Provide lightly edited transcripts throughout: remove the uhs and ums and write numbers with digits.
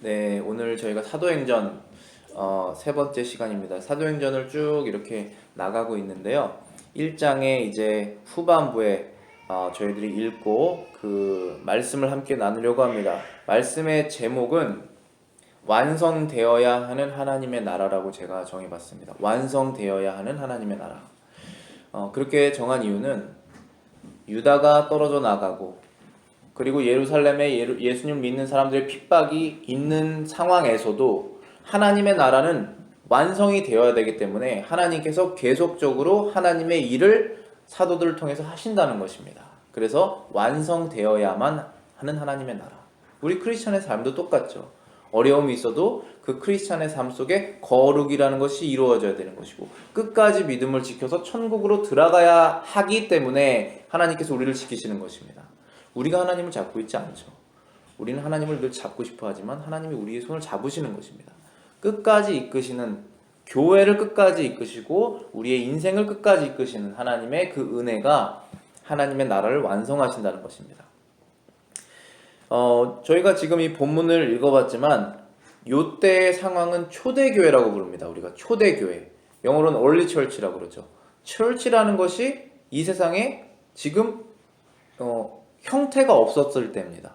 네, 오늘 저희가 사도행전 세 번째 시간입니다. 사도행전을 쭉 이렇게 나가고 있는데요. 1장의 이제 후반부에 저희들이 읽고 그 말씀을 함께 나누려고 합니다. 말씀의 제목은 완성되어야 하는 하나님의 나라라고 제가 정해봤습니다. 완성되어야 하는 하나님의 나라. 그렇게 정한 이유는 유다가 떨어져 나가고 그리고 예루살렘에 예수님 믿는 사람들의 핍박이 있는 상황에서도 하나님의 나라는 완성이 되어야 되기 때문에 하나님께서 계속적으로 하나님의 일을 사도들을 통해서 하신다는 것입니다. 그래서 완성되어야만 하는 하나님의 나라. 우리 크리스천의 삶도 똑같죠. 어려움이 있어도 그 크리스천의 삶 속에 거룩이라는 것이 이루어져야 되는 것이고 끝까지 믿음을 지켜서 천국으로 들어가야 하기 때문에 하나님께서 우리를 지키시는 것입니다. 우리가 하나님을 잡고 있지 않죠. 우리는 하나님을 늘 잡고 싶어 하지만 하나님이 우리의 손을 잡으시는 것입니다. 끝까지 이끄시는, 교회를 끝까지 이끄시고 우리의 인생을 끝까지 이끄시는 하나님의 그 은혜가 하나님의 나라를 완성하신다는 것입니다. 저희가 지금 이 본문을 읽어봤지만 요때의 상황은 초대교회라고 부릅니다. 우리가 초대교회, 영어로는 early church라고 그러죠. church라는 것이 이 세상에 지금 형태가 없었을 때입니다.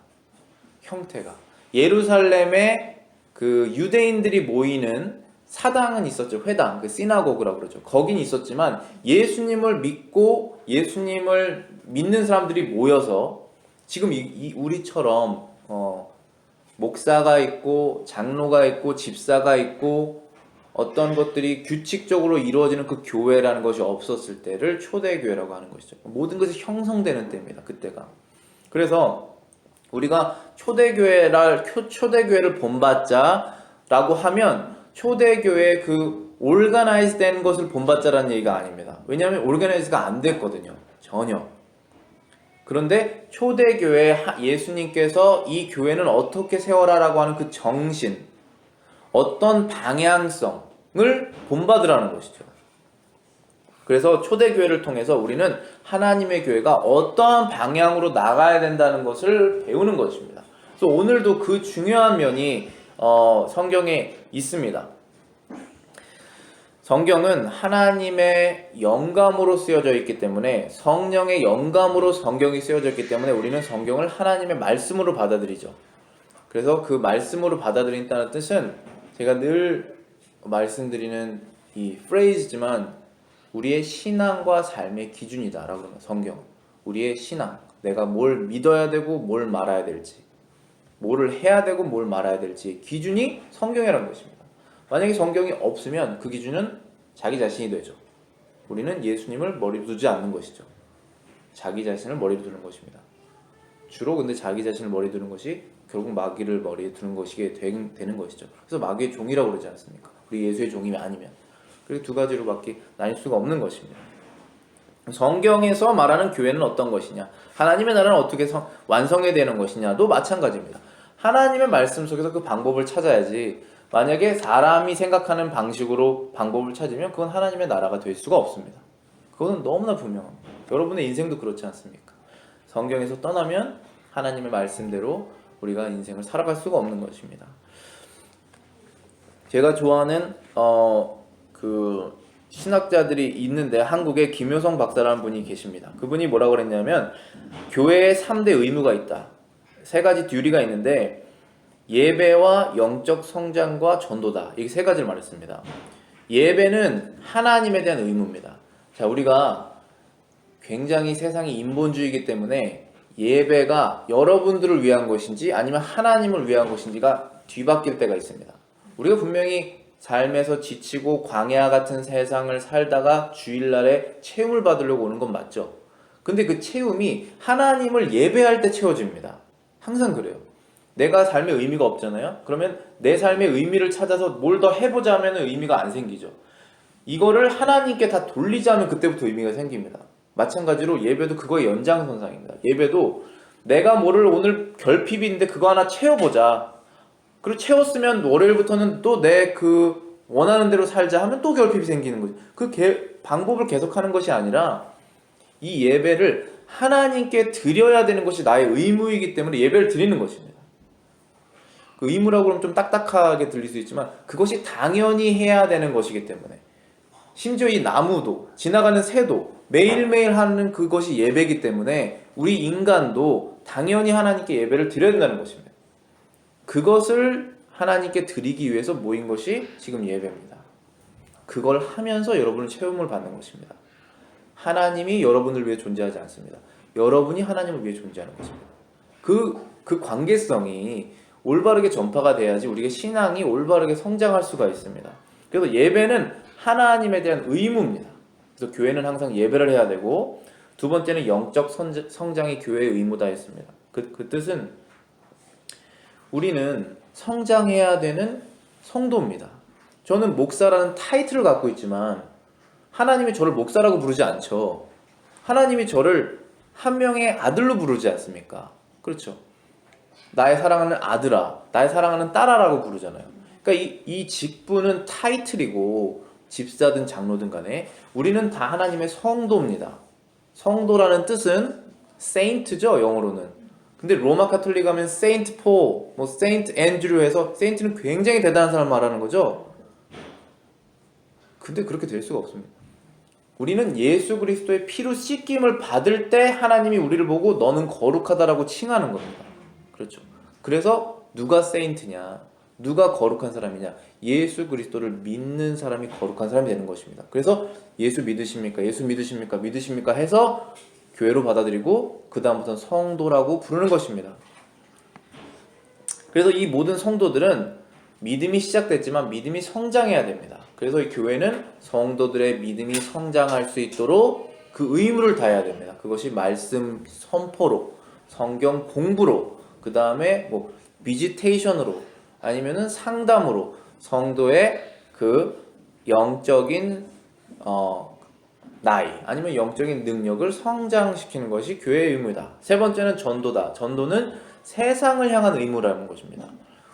형태가. 예루살렘에 그 유대인들이 모이는 사당은 있었죠. 회당, 그 시나고그라고 그러죠. 거긴 있었지만 예수님을 믿고 예수님을 믿는 사람들이 모여서 지금 우리처럼 목사가 있고 장로가 있고 집사가 있고 어떤 것들이 규칙적으로 이루어지는 그 교회라는 것이 없었을 때를 초대교회라고 하는 것이죠. 모든 것이 형성되는 때입니다. 그때가. 그래서 우리가 초대교회를 본받자라고 하면 초대교회의 그 오르가나이즈 된 것을 본받자라는 얘기가 아닙니다. 왜냐하면 오르가나이즈가 안 됐거든요. 전혀. 그런데 초대교회 예수님께서 이 교회는 어떻게 세워라라고 하는 그 정신, 어떤 방향성을 본받으라는 것이죠. 그래서 초대교회를 통해서 우리는 하나님의 교회가 어떠한 방향으로 나가야 된다는 것을 배우는 것입니다. 그래서 오늘도 그 중요한 면이 성경에 있습니다. 성경은 하나님의 영감으로 쓰여져 있기 때문에, 성령의 영감으로 성경이 쓰여져 있기 때문에 우리는 성경을 하나님의 말씀으로 받아들이죠. 그래서 그 말씀으로 받아들인다는 뜻은 제가 늘 말씀드리는 이 프레이즈지만 우리의 신앙과 삶의 기준이다라고 합니다. 성경. 우리의 신앙. 내가 뭘 믿어야 되고 뭘 말아야 될지, 뭐를 해야 되고 뭘 말아야 될지 기준이 성경이라는 것입니다. 만약에 성경이 없으면 그 기준은 자기 자신이 되죠. 우리는 예수님을 머리로 두지 않는 것이죠. 자기 자신을 머리로 두는 것입니다. 주로 근데 자기 자신을 머리에 두는 것이 결국 마귀를 머리에 두는 것이 되는 것이죠. 그래서 마귀의 종이라고 그러지 않습니까? 우리 예수의 종이 아니면. 그리고 두 가지로밖에 나뉠 수가 없는 것입니다. 성경에서 말하는 교회는 어떤 것이냐, 하나님의 나라는 어떻게 완성해야 되는 것이냐도 마찬가지입니다. 하나님의 말씀 속에서 그 방법을 찾아야지, 만약에 사람이 생각하는 방식으로 방법을 찾으면 그건 하나님의 나라가 될 수가 없습니다. 그건 너무나 분명합니다. 여러분의 인생도 그렇지 않습니까? 성경에서 떠나면 하나님의 말씀대로 우리가 인생을 살아갈 수가 없는 것입니다. 제가 좋아하는 그 신학자들이 있는데 한국에 김효성 박사라는 분이 계십니다. 그분이 뭐라고 그랬냐면 교회에 3대 의무가 있다. 3가지 듀리가 있는데 예배와 영적 성장과 전도다. 이게 3가지를 말했습니다. 예배는 하나님에 대한 의무입니다. 자, 우리가 굉장히 세상이 인본주의이기 때문에 예배가 여러분들을 위한 것인지 아니면 하나님을 위한 것인지가 뒤바뀔 때가 있습니다. 우리가 분명히 삶에서 지치고 광야 같은 세상을 살다가 주일날에 체험을 받으려고 오는 건 맞죠. 근데 그 체험이 하나님을 예배할 때 채워집니다. 항상 그래요. 내가 삶에 의미가 없잖아요. 그러면 내 삶의 의미를 찾아서 뭘 더 해보자 하면 의미가 안 생기죠. 이거를 하나님께 다 돌리자면 그때부터 의미가 생깁니다. 마찬가지로 예배도 그거의 연장선상입니다. 예배도 내가 뭐를 오늘 결핍이 있는데 그거 하나 채워보자. 그리고 채웠으면 월요일부터는 또 내 그 원하는 대로 살자 하면 또 결핍이 생기는 거죠. 그 방법을 계속하는 것이 아니라 이 예배를 하나님께 드려야 되는 것이 나의 의무이기 때문에 예배를 드리는 것입니다. 그 의무라고 그러면 좀 딱딱하게 들릴 수 있지만 그것이 당연히 해야 되는 것이기 때문에, 심지어 이 나무도 지나가는 새도 매일매일 하는 그것이 예배이기 때문에 우리 인간도 당연히 하나님께 예배를 드려야 된다는 것입니다. 그것을 하나님께 드리기 위해서 모인 것이 지금 예배입니다. 그걸 하면서 여러분은 체험을 받는 것입니다. 하나님이 여러분을 위해 존재하지 않습니다. 여러분이 하나님을 위해 존재하는 것입니다. 그 관계성이 올바르게 전파가 돼야지 우리의 신앙이 올바르게 성장할 수가 있습니다. 그래서 예배는 하나님에 대한 의무입니다. 그래서 교회는 항상 예배를 해야 되고, 두 번째는 영적 성장이 교회의 의무다 했습니다. 그 뜻은 우리는 성장해야 되는 성도입니다. 저는 목사라는 타이틀을 갖고 있지만 하나님이 저를 목사라고 부르지 않죠. 하나님이 저를 한 명의 아들로 부르지 않습니까? 그렇죠. 나의 사랑하는 아들아, 나의 사랑하는 딸아라고 부르잖아요. 그러니까 이 직분은 타이틀이고, 집사든 장로든 간에 우리는 다 하나님의 성도입니다. 성도라는 뜻은 세인트죠, 영어로는. 근데 로마 카톨릭 하면 세인트 폴, 뭐 세인트 앤드류 해서 세인트는 굉장히 대단한 사람 말하는 거죠. 근데 그렇게 될 수가 없습니다. 우리는 예수 그리스도의 피로 씻김을 받을 때 하나님이 우리를 보고 너는 거룩하다라고 칭하는 겁니다. 그렇죠. 그래서 누가 세인트냐, 누가 거룩한 사람이냐, 예수 그리스도를 믿는 사람이 거룩한 사람이 되는 것입니다. 그래서 예수 믿으십니까? 예수 믿으십니까? 믿으십니까? 해서 교회로 받아들이고 그 다음부터는 성도라고 부르는 것입니다. 그래서 이 모든 성도들은 믿음이 시작됐지만 믿음이 성장해야 됩니다. 그래서 이 교회는 성도들의 믿음이 성장할 수 있도록 그 의무를 다해야 됩니다. 그것이 말씀 선포로, 성경 공부로, 그 다음에 뭐 비지테이션으로, 아니면은 상담으로 성도의 그 영적인 나이, 아니면 영적인 능력을 성장시키는 것이 교회의 의무다. 세 번째는 전도다. 전도는 세상을 향한 의무라는 것입니다.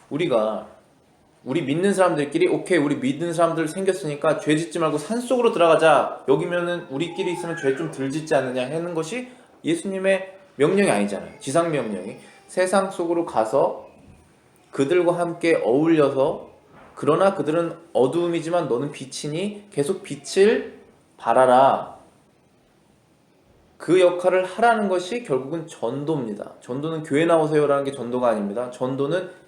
우리 믿는 사람들끼리, 오케이, 우리 믿는 사람들 생겼으니까 죄 짓지 말고 산속으로 들어가자, 여기면은 우리끼리 있으면 죄 좀 덜 짓지 않느냐 하는 것이 예수님의 명령이 아니잖아요. 지상 명령이 세상 속으로 가서 그들과 함께 어울려서, 그러나 그들은 어두움이지만 너는 빛이니 계속 빛을 발하라, 그 역할을 하라는 것이 결국은 전도입니다. 전도는 교회 나오세요라는 게 전도가 아닙니다. 전도는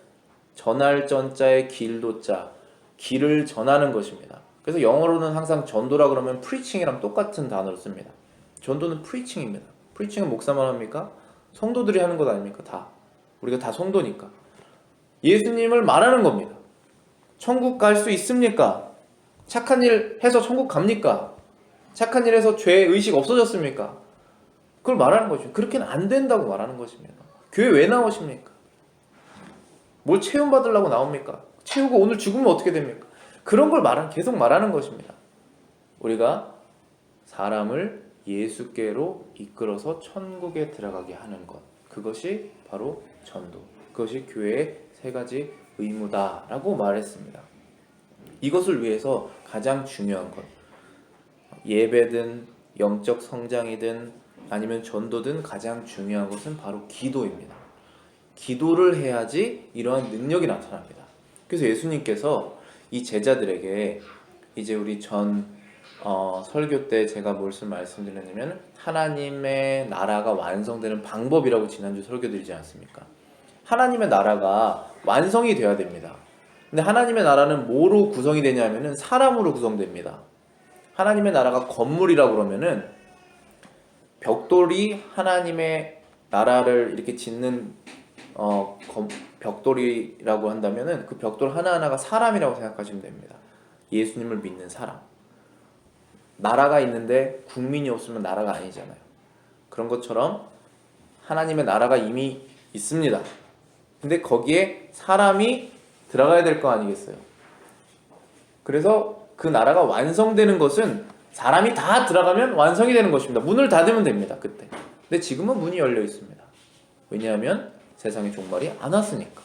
전할 전자의 길도자, 길을 전하는 것입니다. 그래서 영어로는 항상 전도라 그러면 preaching이랑 똑같은 단어를 씁니다. 전도는 preaching입니다. preaching은 목사만 합니까? 성도들이 하는 것 아닙니까? 다. 우리가 다 성도니까. 예수님을 말하는 겁니다. 천국 갈 수 있습니까? 착한 일 해서 천국 갑니까? 착한 일 해서 죄 의식 없어졌습니까? 그걸 말하는 거죠. 그렇게는 안 된다고 말하는 것입니다. 교회 왜 나오십니까? 뭘 체험 받으려고 나옵니까? 채우고 오늘 죽으면 어떻게 됩니까? 그런 걸 계속 말하는 것입니다. 우리가 사람을 예수께로 이끌어서 천국에 들어가게 하는 것, 그것이 바로 전도, 그것이 교회의 세 가지 의무다라고 말했습니다. 이것을 위해서 가장 중요한 것, 예배든 영적 성장이든 아니면 전도든 가장 중요한 것은 바로 기도입니다. 기도를 해야지 이러한 능력이 나타납니다. 그래서 예수님께서 이 제자들에게, 이제 우리 설교 때 제가 무엇을 말씀드렸냐면 하나님의 나라가 완성되는 방법이라고 지난주 설교 드리지 않습니까? 하나님의 나라가 완성이 되어야 됩니다. 근데 하나님의 나라는 뭐로 구성이 되냐면은 사람으로 구성됩니다. 하나님의 나라가 건물이라고 그러면은 벽돌이 하나님의 나라를 이렇게 짓는 벽돌이라고 한다면은 그 벽돌 하나하나가 사람이라고 생각하시면 됩니다. 예수님을 믿는 사람. 나라가 있는데 국민이 없으면 나라가 아니잖아요. 그런 것처럼 하나님의 나라가 이미 있습니다. 근데 거기에 사람이 들어가야 될 거 아니겠어요? 그래서 그 나라가 완성되는 것은 사람이 다 들어가면 완성이 되는 것입니다. 문을 닫으면 됩니다. 그때. 근데 지금은 문이 열려 있습니다. 왜냐하면 세상의 종말이 안 왔으니까.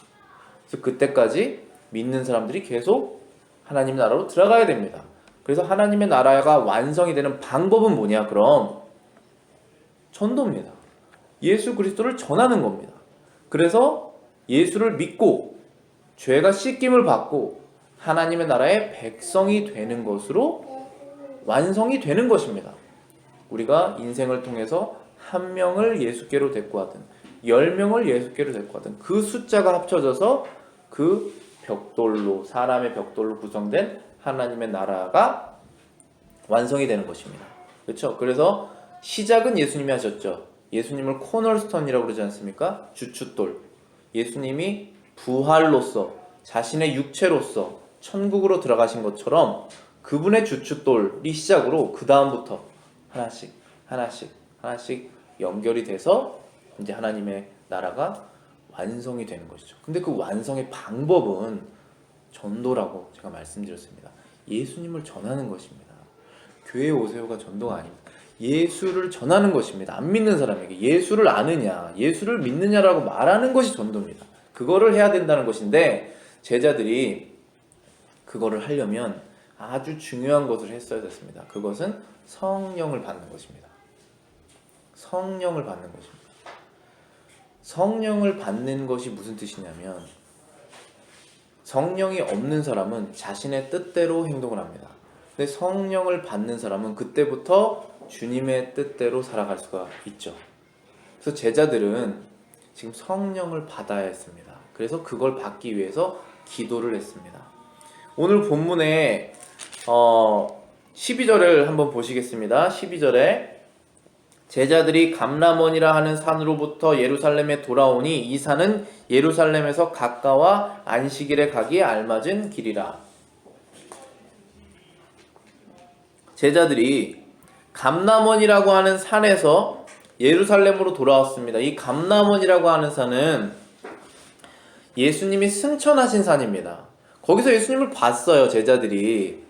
그래서 그때까지 믿는 사람들이 계속 하나님 나라로 들어가야 됩니다. 그래서 하나님의 나라가 완성이 되는 방법은 뭐냐? 그럼 전도입니다. 예수 그리스도를 전하는 겁니다. 그래서 예수를 믿고 죄가 씻김을 받고 하나님의 나라의 백성이 되는 것으로 완성이 되는 것입니다. 우리가 인생을 통해서 한 명을 예수께로 데리고 가든 10명을 예수께로 데리고 가든 그 숫자가 합쳐져서 그 벽돌로, 사람의 벽돌로 구성된 하나님의 나라가 완성이 되는 것입니다. 그렇죠? 그래서 시작은 예수님이 하셨죠. 예수님을 코널스톤이라고 그러지 않습니까? 주춧돌. 예수님이 부활로서 자신의 육체로서 천국으로 들어가신 것처럼 그분의 주춧돌이 시작으로 그 다음부터 하나씩 연결이 돼서 이제 하나님의 나라가 완성이 되는 것이죠. 근데 그 완성의 방법은 전도라고 제가 말씀드렸습니다. 예수님을 전하는 것입니다. 교회 오세요가 전도가 아닙니다. 예수를 전하는 것입니다. 안 믿는 사람에게 예수를 아느냐, 예수를 믿느냐라고 말하는 것이 전도입니다. 그거를 해야 된다는 것인데 제자들이 그거를 하려면 아주 중요한 것을 했어야 됐습니다. 그것은 성령을 받는 것입니다. 성령을 받는 것입니다. 성령을 받는 것이 무슨 뜻이냐면 성령이 없는 사람은 자신의 뜻대로 행동을 합니다. 근데 성령을 받는 사람은 그때부터 주님의 뜻대로 살아갈 수가 있죠. 그래서 제자들은 지금 성령을 받아야 했습니다. 그래서 그걸 받기 위해서 기도를 했습니다. 오늘 본문에 12절을 한번 보시겠습니다. 12절에 제자들이 감람원이라 하는 산으로부터 예루살렘에 돌아오니 이 산은 예루살렘에서 가까워 안식일에 가기에 알맞은 길이라. 제자들이 감람원이라고 하는 산에서 예루살렘으로 돌아왔습니다. 이 감람원이라고 하는 산은 예수님이 승천하신 산입니다. 거기서 예수님을 봤어요. 제자들이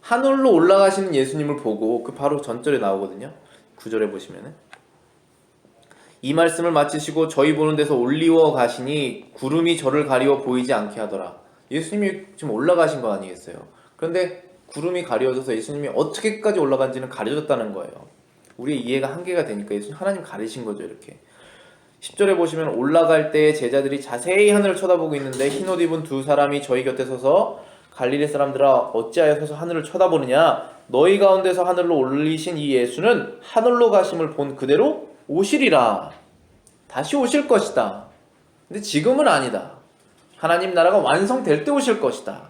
하늘로 올라가시는 예수님을 보고 그 바로 전절에 나오거든요. 9절에 보시면은 이 말씀을 마치시고 저희 보는 데서 올리워 가시니 구름이 저를 가리워 보이지 않게 하더라. 예수님이 지금 올라가신 거 아니겠어요? 그런데 구름이 가려져서 예수님이 어떻게까지 올라간지는 가려졌다는 거예요. 우리의 이해가 한계가 되니까 예수님 하나님 가리신 거죠. 이렇게 10절에 보시면 올라갈 때에 제자들이 자세히 하늘을 쳐다보고 있는데 흰옷 입은 두 사람이 저희 곁에 서서 갈릴리 사람들아 어찌하여 서서 하늘을 쳐다보느냐 너희 가운데서 하늘로 올리신 이 예수는 하늘로 가심을 본 그대로 오시리라. 다시 오실 것이다. 근데 지금은 아니다. 하나님 나라가 완성될 때 오실 것이다.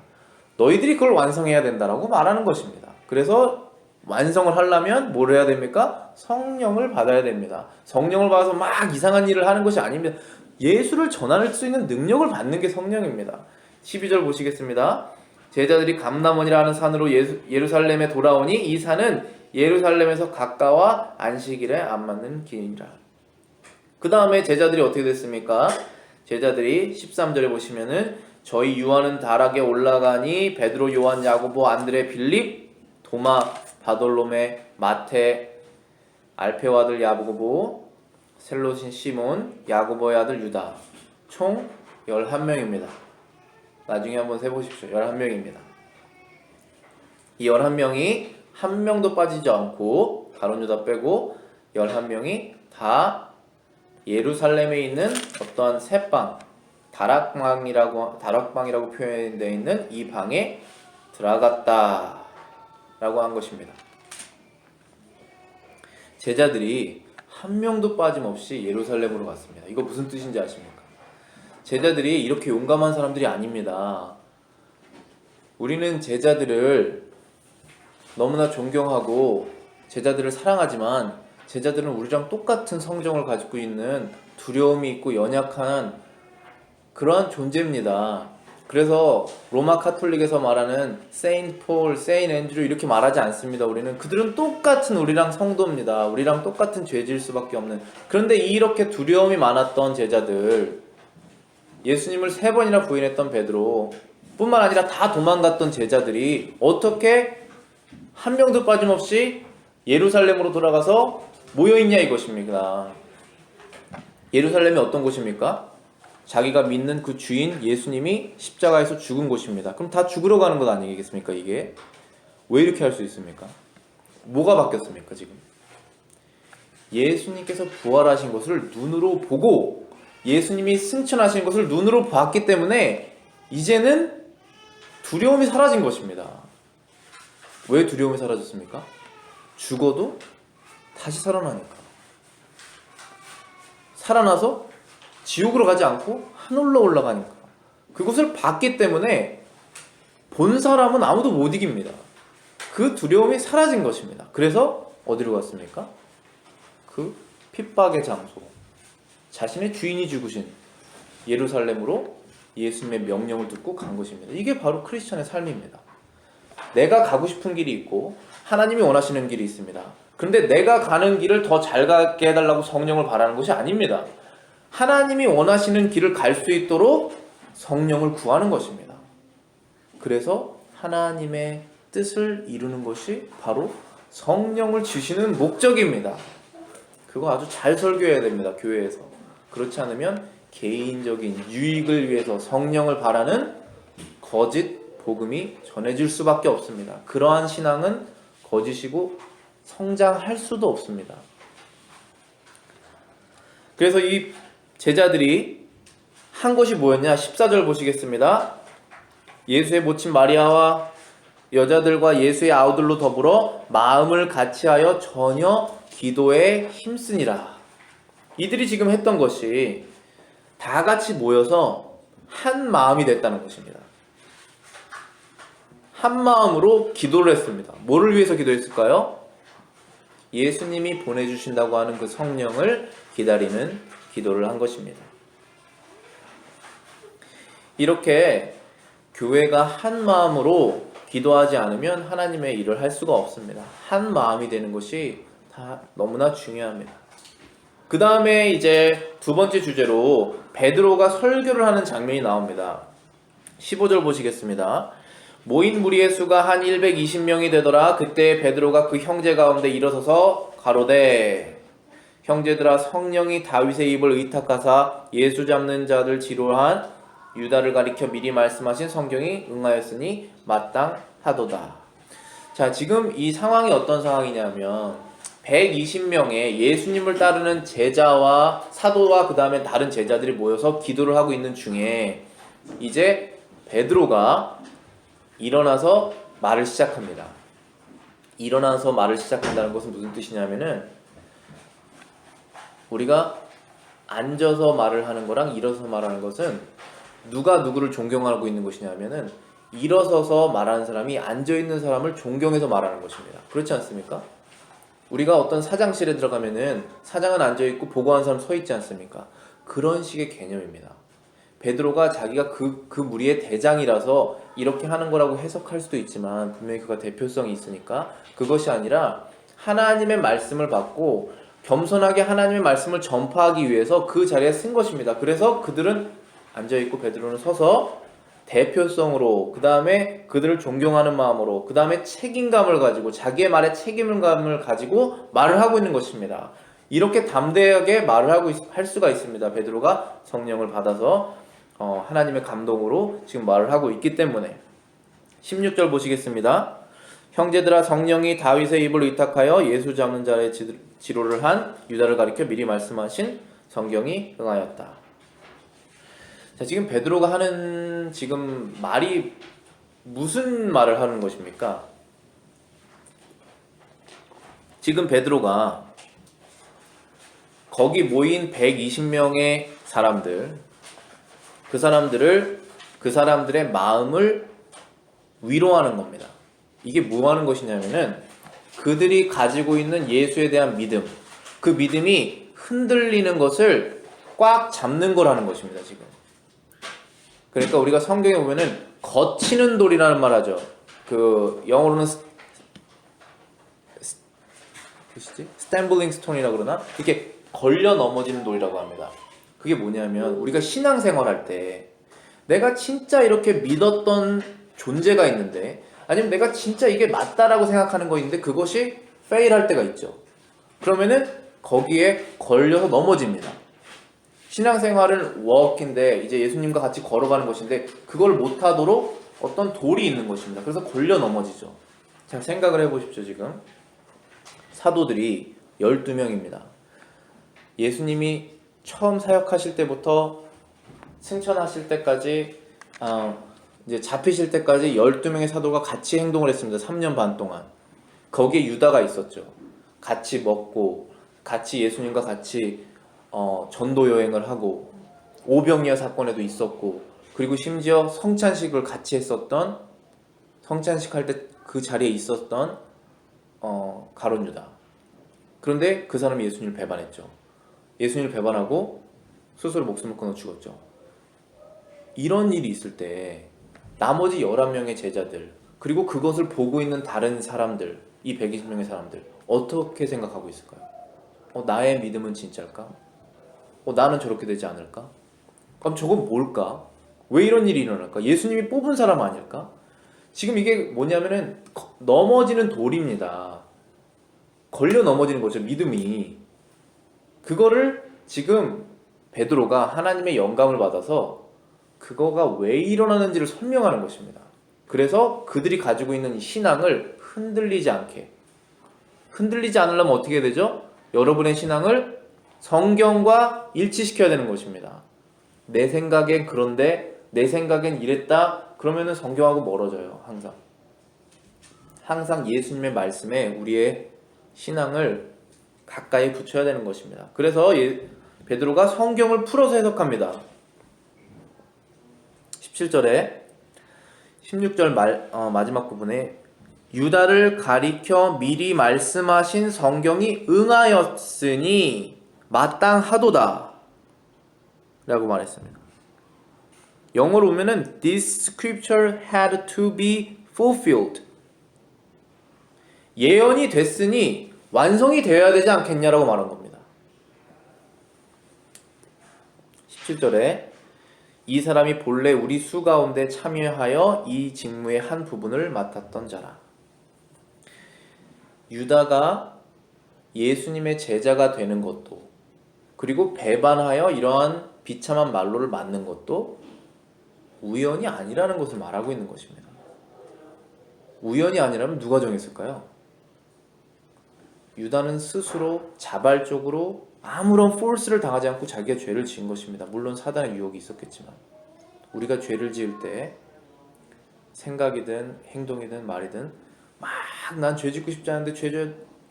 너희들이 그걸 완성해야 된다라고 말하는 것입니다. 그래서 완성을 하려면 뭘 해야 됩니까? 성령을 받아야 됩니다. 성령을 받아서 막 이상한 일을 하는 것이 아닙니다. 예수를 전할 수 있는 능력을 받는 게 성령입니다. 12절 보시겠습니다. 제자들이 감람원이라 하는 산으로 예루살렘에 돌아오니 이 산은 예루살렘에서 가까워 안식일에 안 맞는 길이라. 그 다음에 제자들이 어떻게 됐습니까? 제자들이 13절에 보시면은 저희 유하는 다락에 올라가니 베드로, 요한, 야고보, 안드레, 빌립, 도마, 바돌로메, 마테, 알페오 아들 야고보, 셀롯인 시몬, 야고보의 아들 유다. 총 11명입니다. 나중에 한번 세보십시오. 11명입니다. 이 11명이 한 명도 빠지지 않고 가룟 유다 빼고 11명이 다 예루살렘에 있는 어떠한 새 방, 다락방이라고 표현되어 있는 이 방에 들어갔다 라고 한 것입니다. 제자들이 한 명도 빠짐없이 예루살렘으로 갔습니다. 이거 무슨 뜻인지 아십니까? 제자들이 이렇게 용감한 사람들이 아닙니다. 우리는 제자들을 너무나 존경하고 제자들을 사랑하지만 제자들은 우리랑 똑같은 성정을 가지고 있는 두려움이 있고 연약한 그러한 존재입니다. 그래서 로마 카톨릭에서 말하는 세인트 폴, 세인트 앤드류 이렇게 말하지 않습니다. 우리는 그들은 똑같은 우리랑 성도입니다. 우리랑 똑같은 죄질 수밖에 없는. 그런데 이렇게 두려움이 많았던 제자들, 예수님을 3번이나 부인했던 베드로 뿐만 아니라 다 도망갔던 제자들이 어떻게 한 명도 빠짐없이 예루살렘으로 돌아가서 모여있냐 이것입니다. 예루살렘이 어떤 곳입니까? 자기가 믿는 그 주인 예수님이 십자가에서 죽은 곳입니다. 그럼 다 죽으러 가는 것 아니겠습니까? 이게 왜 이렇게 할 수 있습니까? 뭐가 바뀌었습니까? 지금 예수님께서 부활하신 것을 눈으로 보고 예수님이 승천하신 것을 눈으로 봤기 때문에 이제는 두려움이 사라진 것입니다. 왜 두려움이 사라졌습니까? 죽어도 다시 살아나니까. 살아나서 지옥으로 가지 않고 하늘로 올라가니까. 그것을 봤기 때문에 본 사람은 아무도 못 이깁니다. 그 두려움이 사라진 것입니다. 그래서 어디로 갔습니까? 그 핍박의 장소, 자신의 주인이 죽으신 예루살렘으로 예수님의 명령을 듣고 간 것입니다. 이게 바로 크리스천의 삶입니다. 내가 가고 싶은 길이 있고 하나님이 원하시는 길이 있습니다. 그런데 내가 가는 길을 더 잘 가게 해달라고 성령을 바라는 것이 아닙니다. 하나님이 원하시는 길을 갈 수 있도록 성령을 구하는 것입니다. 그래서 하나님의 뜻을 이루는 것이 바로 성령을 주시는 목적입니다. 그거 아주 잘 설교해야 됩니다. 교회에서. 그렇지 않으면 개인적인 유익을 위해서 성령을 바라는 거짓 복음이 전해질 수밖에 없습니다. 그러한 신앙은 거짓이고 성장할 수도 없습니다. 그래서 이 제자들이 한 것이 뭐였냐? 14절 보시겠습니다. 예수의 모친 마리아와 여자들과 예수의 아우들로 더불어 마음을 같이하여 전혀 기도에 힘쓰니라. 이들이 지금 했던 것이 다 같이 모여서 한 마음이 됐다는 것입니다. 한 마음으로 기도를 했습니다. 뭐를 위해서 기도했을까요? 예수님이 보내주신다고 하는 그 성령을 기다리는 기도를 한 것입니다. 이렇게 교회가 한 마음으로 기도하지 않으면 하나님의 일을 할 수가 없습니다. 한 마음이 되는 것이 다 너무나 중요합니다. 그 다음에 이제 두 번째 주제로 베드로가 설교를 하는 장면이 나옵니다. 15절 보시겠습니다. 모인 무리의 수가 한 120명이 되더라. 그때 베드로가 그 형제 가운데 일어서서 가로되 형제들아, 성령이 다윗의 입을 의탁하사 예수 잡는 자들 지로한 유다를 가리켜 미리 말씀하신 성경이 응하였으니 마땅하도다. 자, 지금 이 상황이 어떤 상황이냐면 120명의 예수님을 따르는 제자와 사도와 그 다음에 다른 제자들이 모여서 기도를 하고 있는 중에 이제 베드로가 일어나서 말을 시작합니다. 일어나서 말을 시작한다는 것은 무슨 뜻이냐면은 우리가 앉아서 말을 하는 거랑 일어서서 말하는 것은 누가 누구를 존경하고 있는 것이냐면은 일어서서 말하는 사람이 앉아있는 사람을 존경해서 말하는 것입니다. 그렇지 않습니까? 우리가 어떤 사장실에 들어가면은 사장은 앉아있고 보고하는 사람 서 있지 않습니까? 그런 식의 개념입니다. 베드로가 자기가 그 무리의 대장이라서 이렇게 하는 거라고 해석할 수도 있지만 분명히 그가 대표성이 있으니까 그것이 아니라 하나님의 말씀을 받고 겸손하게 하나님의 말씀을 전파하기 위해서 그 자리에 쓴 것입니다. 그래서 그들은 앉아있고 베드로는 서서 대표성으로, 그 다음에 그들을 존경하는 마음으로, 그 다음에 책임감을 가지고 자기의 말에 책임감을 가지고 말을 하고 있는 것입니다. 이렇게 담대하게 말을 할 수가 있습니다. 베드로가 성령을 받아서 하나님의 감동으로 지금 말을 하고 있기 때문에. 16절 보시겠습니다. 형제들아, 성령이 다윗의 입을 의탁하여 예수 잡는 자의 지로를 한 유다를 가리켜 미리 말씀하신 성경이 응하였다. 자, 지금 베드로가 하는 지금 말이 무슨 말을 하는 것입니까? 지금 베드로가 거기 모인 120명의 사람들, 그 사람들의 마음을 위로하는 겁니다. 이게 뭐 하는 것이냐면은 그들이 가지고 있는 예수에 대한 믿음, 그 믿음이 흔들리는 것을 꽉 잡는 거라는 것입니다, 지금. 그러니까 우리가 성경에 보면은 거치는 돌이라는 말 하죠. 그 영어로는 스탬블링 스톤이라고 그러나? 이렇게 걸려 넘어지는 돌이라고 합니다. 그게 뭐냐면 우리가 신앙생활 할 때 내가 진짜 이렇게 믿었던 존재가 있는데, 아니면 내가 진짜 이게 맞다라고 생각하는 거 있는데 그것이 페일할 때가 있죠. 그러면은 거기에 걸려서 넘어집니다. 신앙생활은 워크인데 이제 예수님과 같이 걸어가는 것인데 그걸 못하도록 어떤 돌이 있는 것입니다. 그래서 걸려 넘어지죠. 자, 생각을 해보십시오. 지금 사도들이 12명입니다. 예수님이 처음 사역하실 때부터 승천하실 때까지 이제 잡히실 때까지 12명의 사도가 같이 행동을 했습니다. 3년 반 동안. 거기에 유다가 있었죠. 같이 먹고 같이 예수님과 같이 전도 여행을 하고 오병이어 사건에도 있었고, 그리고 심지어 성찬식을 같이 했었던, 성찬식 할 때 그 자리에 있었던 가룟 유다. 그런데 그 사람이 예수님을 배반했죠. 예수님을 배반하고 스스로 목숨을 끊어 죽었죠. 이런 일이 있을 때 나머지 11명의 제자들, 그리고 그것을 보고 있는 다른 사람들, 이 120명의 사람들 어떻게 생각하고 있을까요? 나의 믿음은 진짜일까? 나는 저렇게 되지 않을까? 그럼 저건 뭘까? 왜 이런 일이 일어날까? 예수님이 뽑은 사람 아닐까? 지금 이게 뭐냐면은 넘어지는 돌입니다. 걸려 넘어지는 거죠, 믿음이. 그거를 지금 베드로가 하나님의 영감을 받아서 그거가 왜 일어나는지를 설명하는 것입니다. 그래서 그들이 가지고 있는 이 신앙을 흔들리지 않으려면 어떻게 되죠? 여러분의 신앙을 성경과 일치시켜야 되는 것입니다. 내 생각엔 그런데, 내 생각엔 이랬다, 그러면은 성경하고 멀어져요. 항상 예수님의 말씀에 우리의 신앙을 가까이 붙여야 되는 것입니다. 그래서 베드로가 성경을 풀어서 해석합니다. 17절에 16절 마지막 부분에 유다를 가리켜 미리 말씀하신 성경이 응하였으니 마땅하도다 라고 말했습니다. 영어로 보면은 This scripture had to be fulfilled. 예언이 됐으니 완성이 되어야 되지 않겠냐라고 말한 겁니다. 17절에 이 사람이 본래 우리 수 가운데 참여하여 이 직무의 한 부분을 맡았던 자라. 유다가 예수님의 제자가 되는 것도, 그리고 배반하여 이러한 비참한 말로를 맞는 것도 우연이 아니라는 것을 말하고 있는 것입니다. 우연이 아니라면 누가 정했을까요? 유다는 스스로 자발적으로 아무런 포스를 당하지 않고 자기가 죄를 지은 것입니다. 물론 사단의 유혹이 있었겠지만, 우리가 죄를 지을 때 생각이든 행동이든 말이든 막 난 죄 짓고 싶지 않은데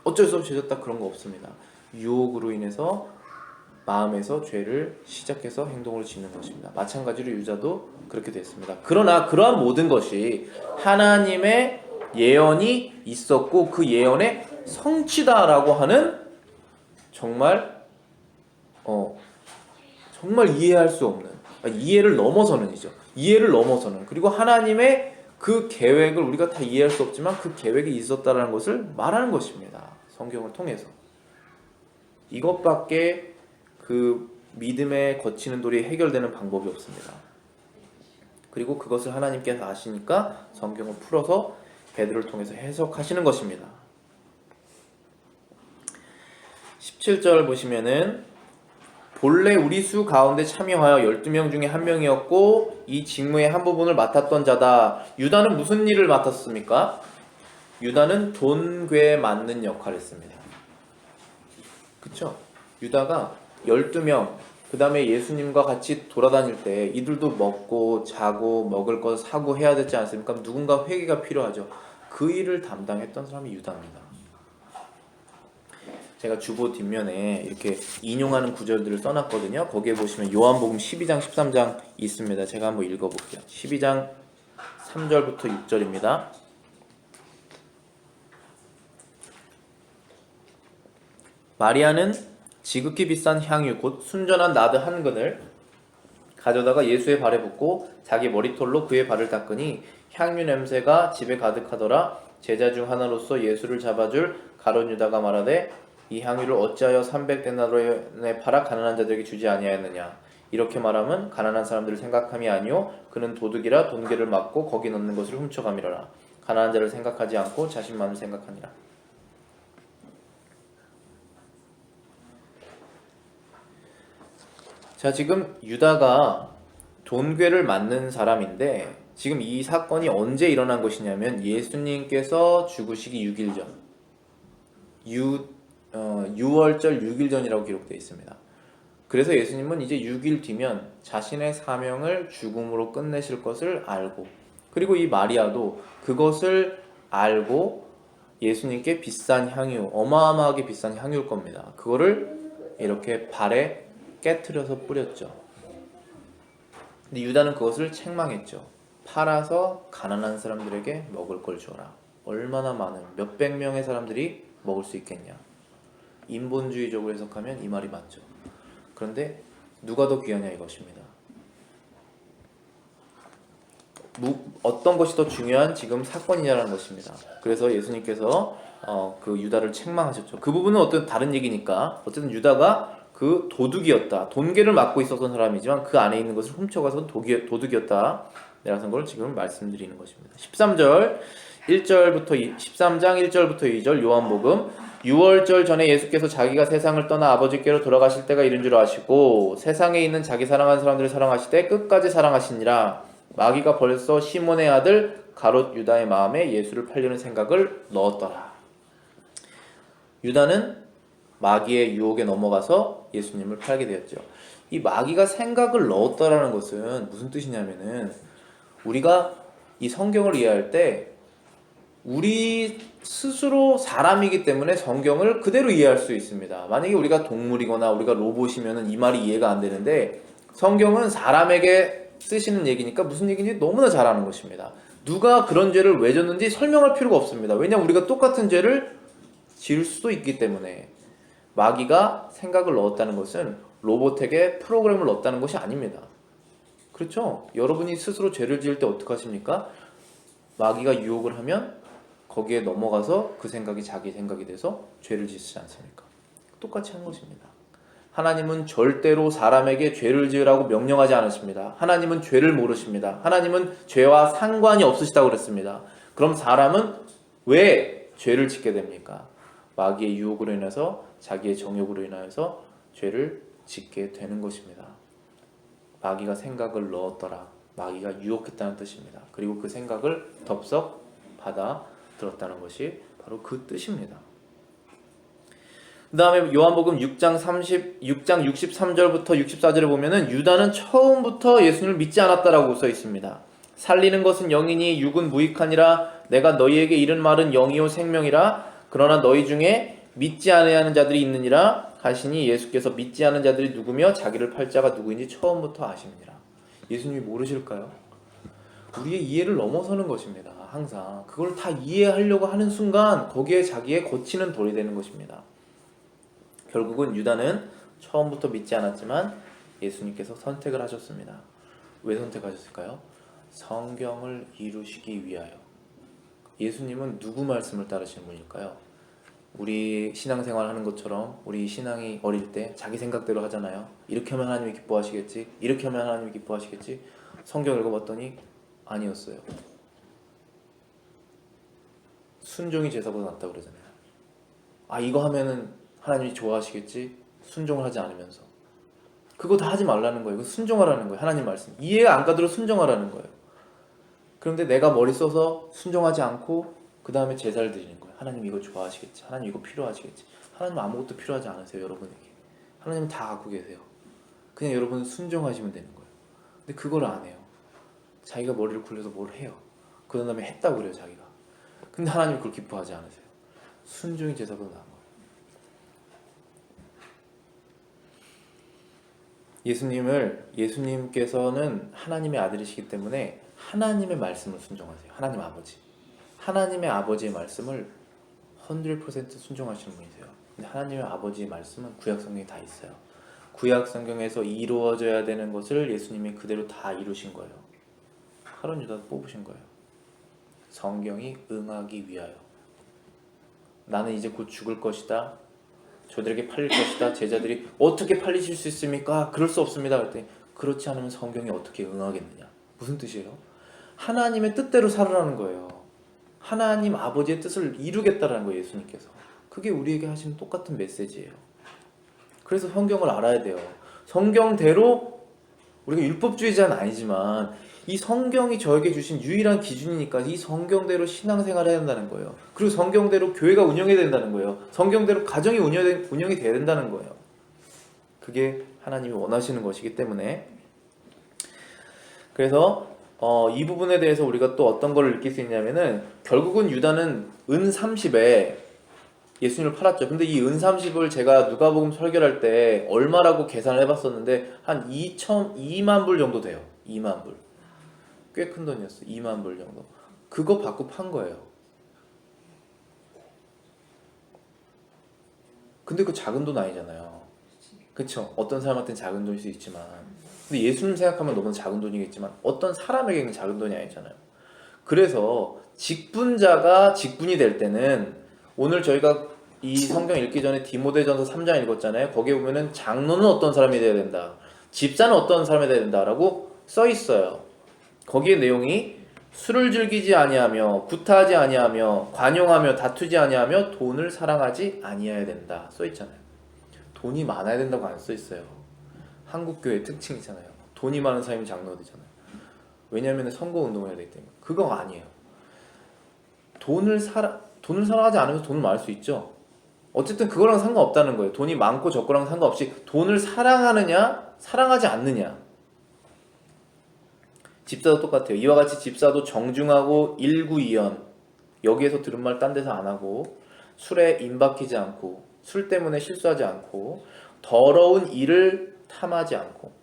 어쩔 수 없이 죄졌다, 그런 거 없습니다. 유혹으로 인해서 마음에서 죄를 시작해서 행동을 짓는 것입니다. 마찬가지로 유다도 그렇게 됐습니다. 그러나 그러한 모든 것이 하나님의 예언이 있었고 그 예언의 성취다라고 하는 정말 이해할 수 없는, 이해를 넘어서는, 그리고 하나님의 그 계획을 우리가 다 이해할 수 없지만 그 계획이 있었다라는 것을 말하는 것입니다. 성경을 통해서. 이것밖에 그 믿음에 거치는 돌이 해결되는 방법이 없습니다. 그리고 그것을 하나님께서 아시니까 성경을 풀어서 베드로를 통해서 해석하시는 것입니다. 17절 보시면은 본래 우리 수 가운데 참여하여 12명 중에 한 명이었고 이 직무의 한 부분을 맡았던 자다. 유다는 무슨 일을 맡았습니까? 유다는 돈괴 맡는 역할을 했습니다. 그쵸? 유다가 12명, 그 다음에 예수님과 같이 돌아다닐 때 이들도 먹고 자고 먹을 것 사고 해야 되지 않습니까? 누군가 회개가 필요하죠. 그 일을 담당했던 사람이 유다입니다. 제가 주보 뒷면에 이렇게 인용하는 구절들을 써놨거든요. 거기에 보시면 요한복음 12장 13장 있습니다. 제가 한번 읽어볼게요. 12장 3절부터 6절입니다. 마리아는 지극히 비싼 향유 곧 순전한 나드 한 근을 가져다가 예수의 발에 붓고 자기 머리털로 그의 발을 닦으니 향유 냄새가 집에 가득하더라. 제자 중 하나로서 예수를 잡아줄 가룟 유다가 말하되 이 향유를 어찌하여 300데나리온에 팔아 가난한 자들에게 주지 아니하였느냐. 이렇게 말하면 가난한 사람들을 생각함이 아니요 그는 도둑이라 돈괴를 막고 거기 넣는 것을 훔쳐감이라. 가난한 자를 생각하지 않고 자신만을 생각하니라. 자, 지금 유다가 돈괴를 맞는 사람인데 지금 이 사건이 언제 일어난 것이냐면 예수님께서 죽으시기 6일 전, 유월절 6일 전이라고 기록되어 있습니다. 그래서 예수님은 이제 6일 뒤면 자신의 사명을 죽음으로 끝내실 것을 알고, 그리고 이 마리아도 그것을 알고 예수님께 비싼 향유, 어마어마하게 비싼 향유일 겁니다. 그거를 이렇게 발에 깨트려서 뿌렸죠. 근데 유다는 그것을 책망했죠. 팔아서 가난한 사람들에게 먹을 걸 줘라. 얼마나 많은 몇백 명의 사람들이 먹을 수 있겠냐. 인본주의적으로 해석하면 이 말이 맞죠. 그런데 누가 더 귀하냐 이것입니다. 어떤 것이 더 중요한 지금 사건이냐라는 것입니다. 그래서 예수님께서 그 유다를 책망하셨죠. 그 부분은 어떤 다른 얘기니까 어쨌든 유다가 그 도둑이었다. 돈계를 맡고 있었던 사람이지만 그 안에 있는 것을 훔쳐가서 도둑이었다. 라는 걸 지금 말씀드리는 것입니다. 13절 1절부터 13장 1절부터 2절 요한복음. 6월절 전에 예수께서 자기가 세상을 떠나 아버지께로 돌아가실 때가 이른 줄 아시고 세상에 있는 자기 사랑하는 사람들을 사랑하시되 끝까지 사랑하시니라. 마귀가 벌써 시몬의 아들 가롯 유다의 마음에 예수를 팔려는 생각을 넣었더라. 유다는 마귀의 유혹에 넘어가서 예수님을 팔게 되었죠. 이 마귀가 생각을 넣었다라는 것은 무슨 뜻이냐면은 우리가 이 성경을 이해할 때 우리 스스로 사람이기 때문에 성경을 그대로 이해할 수 있습니다. 만약에 우리가 동물이거나 우리가 로봇이면은 이 말이 이해가 안 되는데 성경은 사람에게 쓰시는 얘기니까 무슨 얘기인지 너무나 잘 아는 것입니다. 누가 그런 죄를 왜 졌는지 설명할 필요가 없습니다. 왜냐하면 우리가 똑같은 죄를 지을 수도 있기 때문에. 마귀가 생각을 넣었다는 것은 로봇에게 프로그램을 넣었다는 것이 아닙니다. 그렇죠? 여러분이 스스로 죄를 지을 때 어떻게 하십니까? 마귀가 유혹을 하면 거기에 넘어가서 그 생각이 자기 생각이 돼서 죄를 짓지 않습니까? 똑같이 하는 것입니다. 하나님은 절대로 사람에게 죄를 지으라고 명령하지 않으십니다. 하나님은 죄를 모르십니다. 하나님은 죄와 상관이 없으시다고 그랬습니다. 그럼 사람은 왜 죄를 짓게 됩니까? 마귀의 유혹으로 인해서 자기의 정욕으로 인하여서 죄를 짓게 되는 것입니다. 마귀가 생각을 넣었더라. 마귀가 유혹했다는 뜻입니다. 그리고 그 생각을 덥석 받아 들었다는 것이 바로 그 뜻입니다. 그 다음에 요한복음 6장 63절부터 64절에 보면은 유다는 처음부터 예수님을 믿지 않았다라고 써 있습니다. 살리는 것은 영이니 육은 무익하니라. 내가 너희에게 이른 말은 영이요 생명이라. 그러나 너희 중에 믿지 아니하는 자들이 있느니라 하시니 예수께서 믿지 않은 자들이 누구며 자기를 팔 자가 누구인지 처음부터 아시느니라. 예수님이 모르실까요? 우리의 이해를 넘어서는 것입니다. 항상 그걸 다 이해하려고 하는 순간 거기에 자기의 거치는 돌이 되는 것입니다. 결국은 유다는 처음부터 믿지 않았지만 예수님께서 선택을 하셨습니다. 왜 선택하셨을까요? 성경을 이루시기 위하여. 예수님은 누구 말씀을 따르시는 분일까요? 우리 신앙생활 하는 것처럼 우리 신앙이 어릴 때 자기 생각대로 하잖아요. 이렇게 하면 하나님이 기뻐하시겠지, 이렇게 하면 하나님이 기뻐하시겠지. 성경 읽어봤더니 아니었어요. 순종이 제사보다 낫다고 그러잖아요. 아, 이거 하면은 하나님이 좋아하시겠지. 순종을 하지 않으면서 그거 다 하지 말라는 거예요. 순종하라는 거예요. 하나님 말씀 이해가 안 가도록 순종하라는 거예요. 그런데 내가 머리 써서 순종하지 않고 그 다음에 제사를 드리는 거예요. 하나님 이거 좋아하시겠지. 하나님 이거 필요하시겠지. 하나님 아무것도 필요하지 않으세요. 여러분에게. 하나님은 다 갖고 계세요. 그냥 여러분은 순종하시면 되는 거예요. 근데 그걸 안 해요. 자기가 머리를 굴려서 뭘 해요. 그 다음에 했다고 그래요. 자기가. 근데 하나님이 그걸 기뻐하지 않으세요. 순종이 제사보다 나은 거예요. 예수님께서는 하나님의 아들이시기 때문에 하나님의 말씀을 순종하세요. 하나님 아버지. 하나님의 아버지의 말씀을 100% 순종하시는 분이세요. 근데 하나님의 아버지의 말씀은 구약 성경에 다 있어요. 구약 성경에서 이루어져야 되는 것을 예수님이 그대로 다 이루신 거예요. 가룟 유다도 뽑으신 거예요. 성경이 응하기 위하여. 나는 이제 곧 죽을 것이다. 저들에게 팔릴 것이다. 제자들이 어떻게 팔리실 수 있습니까? 그럴 수 없습니다. 그랬더니 그렇지 않으면 성경이 어떻게 응하겠느냐. 무슨 뜻이에요? 하나님의 뜻대로 살으라는 거예요. 하나님 아버지의 뜻을 이루겠다라는 거예요. 예수님께서. 그게 우리에게 하시는 똑같은 메시지예요. 그래서 성경을 알아야 돼요. 성경대로 우리가 율법주의자는 아니지만 이 성경이 저에게 주신 유일한 기준이니까 이 성경대로 신앙생활을 해야 된다는 거예요. 그리고 성경대로 교회가 운영해야 된다는 거예요. 성경대로 가정이 운영이 돼야 된다는 거예요. 그게 하나님이 원하시는 것이기 때문에. 그래서 이 부분에 대해서 우리가 또 어떤 걸 느낄 수 있냐면은 결국은 유다는 은 30에 예수님을 팔았죠. 근데 이 은 30을 제가 누가복음 설교할 때 얼마라고 계산을 해봤었는데 한 2만 불 정도 돼요. 2만 불. 꽤 큰 돈이었어요. 2만 불 정도. 그거 받고 판 거예요. 근데 그 작은 돈 아니잖아요. 그쵸? 어떤 사람한테는 작은 돈일 수 있지만, 근데 예수님 생각하면 너무 작은 돈이겠지만 어떤 사람에게는 작은 돈이 아니잖아요. 그래서 직분자가 직분이 될 때는, 오늘 저희가 이 성경 읽기 전에 디모데전서 3장 읽었잖아요. 거기에 보면은 장로는 어떤 사람이 돼야 된다, 집사는 어떤 사람이 돼야 된다라고 써 있어요. 거기에 내용이 술을 즐기지 아니하며 구타하지 아니하며 관용하며 다투지 아니하며 돈을 사랑하지 아니해야 된다 써 있잖아요. 돈이 많아야 된다고 안 써 있어요. 한국 교회 특징이잖아요. 돈이 많은 사람이 장로가 되잖아요. 왜냐하면 선거 운동을 해야 되기 때문에. 그거 아니에요. 돈을 사랑하지 않으면서 돈을 많을 수 있죠. 어쨌든 그거랑 상관없다는 거예요. 돈이 많고 적고랑 상관없이 돈을 사랑하느냐 사랑하지 않느냐. 집사도 똑같아요. 이와 같이 집사도 정중하고 일구이연, 여기에서 들은 말 딴 데서 안 하고, 술에 임박히지 않고, 술 때문에 실수하지 않고, 더러운 일을 탐하지 않고,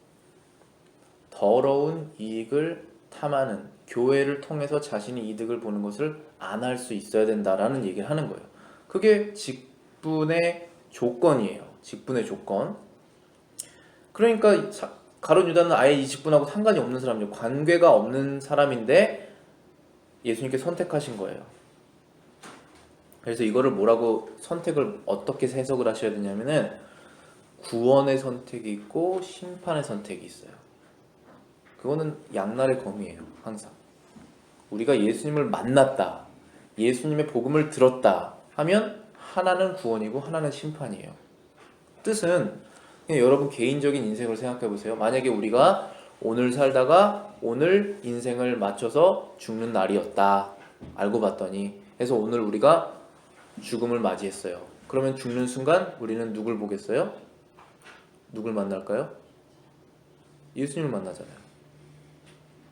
더러운 이익을 탐하는, 교회를 통해서 자신이 이득을 보는 것을 안 할 수 있어야 된다라는 얘기를 하는 거예요. 그게 직분의 조건이에요. 직분의 조건. 그러니까 가룟 유다는 아예 이 직분하고 상관이 없는 사람이죠. 관계가 없는 사람인데 예수님께 선택하신 거예요. 그래서 이거를 뭐라고, 선택을 어떻게 해석을 하셔야 되냐면은 구원의 선택이 있고 심판의 선택이 있어요. 그거는 양날의 검이에요. 항상 우리가 예수님을 만났다, 예수님의 복음을 들었다 하면 하나는 구원이고 하나는 심판이에요. 뜻은 그냥 여러분 개인적인 인생을 생각해 보세요. 만약에 우리가 오늘 살다가 오늘 인생을 맞춰서 죽는 날이었다, 알고 봤더니, 해서 오늘 우리가 죽음을 맞이했어요. 그러면 죽는 순간 우리는 누굴 보겠어요? 누굴 만날까요? 예수님을 만나잖아요.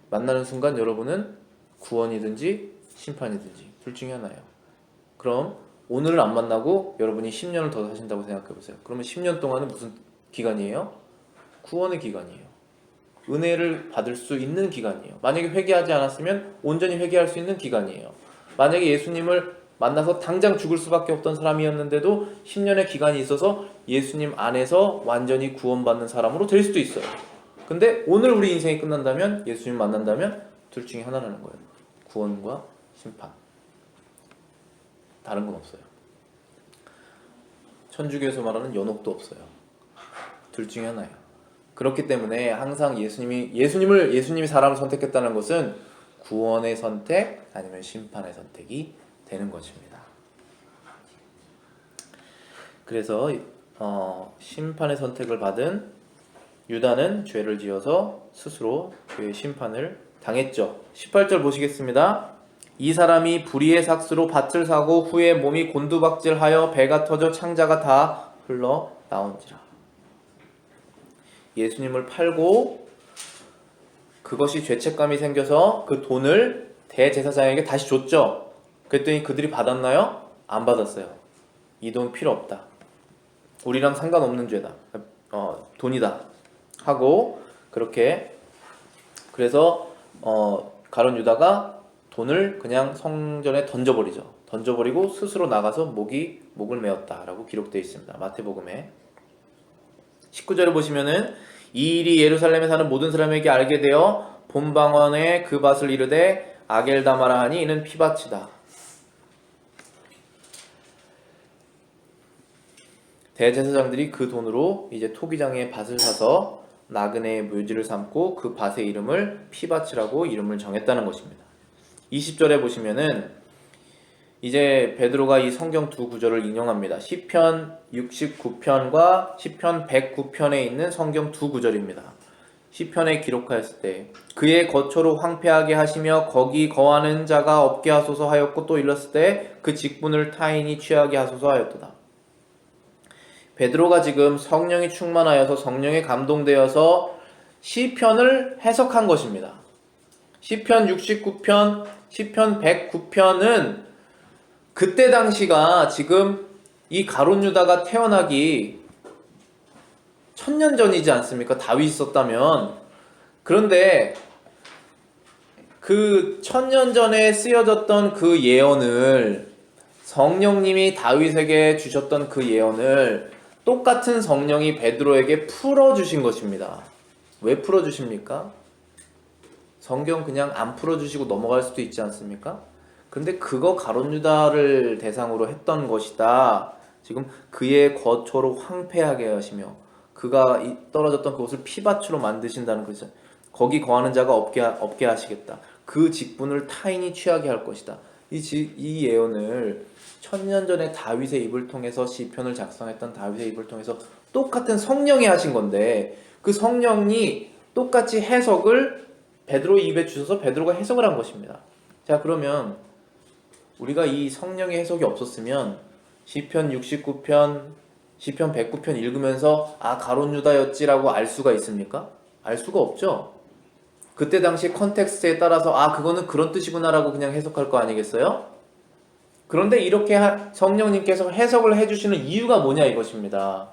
만나는 순간 여러분은 구원이든지 심판이든지 둘 중에 하나예요. 그럼 오늘을 안 만나고 여러분이 10년을 더 사신다고 생각해 보세요. 그러면 10년 동안은 무슨 기간이에요? 구원의 기간이에요. 은혜를 받을 수 있는 기간이에요. 만약에 회개하지 않았으면 온전히 회개할 수 있는 기간이에요. 만약에 예수님을 만나서 당장 죽을 수밖에 없던 사람이었는데도 10년의 기간이 있어서 예수님 안에서 완전히 구원받는 사람으로 될 수도 있어요. 근데 오늘 우리 인생이 끝난다면, 예수님 만난다면 둘 중에 하나라는 거예요. 구원과 심판. 다른 건 없어요. 천주교에서 말하는 연옥도 없어요. 둘 중에 하나예요. 그렇기 때문에 항상 예수님이 사람을 선택했다는 것은 구원의 선택 아니면 심판의 선택이 되는 것입니다. 그래서 심판의 선택을 받은 유다는 죄를 지어서 스스로 죄의 심판을 당했죠. 18절 보시겠습니다. 이 사람이 불의의 삭스로 밭을 사고 후에 몸이 곤두박질하여 배가 터져 창자가 다 흘러 나온지라. 예수님을 팔고 그것이 죄책감이 생겨서 그 돈을 대제사장에게 다시 줬죠. 그랬더니 그들이 받았나요? 안 받았어요. 이 돈 필요 없다, 우리랑 상관없는 죄다, 돈이다 하고, 그렇게 그래서 가룟 유다가 돈을 그냥 성전에 던져버리고 스스로 나가서 목을 메었다라고 기록되어 있습니다. 마태복음에 19절에 보시면은, 이 일이 예루살렘에 사는 모든 사람에게 알게 되어 본방언에 그 밭을 이르되 아겔다마라 하니 이는 피밭이다. 대제사장들이 그 돈으로 이제 토기장에 밭을 사서 나그네의 묘지를 삼고 그 밭의 이름을 피밭이라고 이름을 정했다는 것입니다. 20절에 보시면은 이제 베드로가 이 성경 두 구절을 인용합니다. 시편 69편과 시편 109편에 있는 성경 두 구절입니다. 시편에 기록하였을 때 그의 거처로 황폐하게 하시며 거기 거하는 자가 없게 하소서 하였고, 또 일렀을 때 그 직분을 타인이 취하게 하소서 하였도다. 베드로가 지금 성령이 충만하여서 성령에 감동되어서 시편을 해석한 것입니다. 시편 69편, 시편 109편은 그때 당시가 지금 이 가룟 유다가 태어나기 1000년 전이지 않습니까? 다윗이 썼다면. 그런데 그 1000년 전에 쓰여졌던 그 예언을, 성령님이 다윗에게 주셨던 그 예언을 똑같은 성령이 베드로에게 풀어주신 것입니다. 왜 풀어주십니까? 성경 그냥 안 풀어주시고 넘어갈 수도 있지 않습니까? 그런데 그거 가룟 유다를 대상으로 했던 것이다. 지금 그의 거처로 황폐하게 하시며 그가 떨어졌던 그곳을 피밭으로 만드신다는 거죠. 거기 거하는 자가 없게 하시겠다. 그 직분을 타인이 취하게 할 것이다. 이 예언을 1000년 전에 다윗의 입을 통해서 시편을 작성했던 다윗의 입을 통해서 똑같은 성령이 하신 건데, 그 성령이 똑같이 해석을 베드로 입에 주셔서 베드로가 해석을 한 것입니다. 자, 그러면 우리가 이 성령의 해석이 없었으면 시편 69편, 시편 109편 읽으면서 가룟 유다였지라고 알 수가 있습니까? 알 수가 없죠. 그때 당시 컨텍스트에 따라서 그거는 그런 뜻이구나라고 그냥 해석할 거 아니겠어요? 그런데 이렇게 성령님께서 해석을 해주시는 이유가 뭐냐 이것입니다.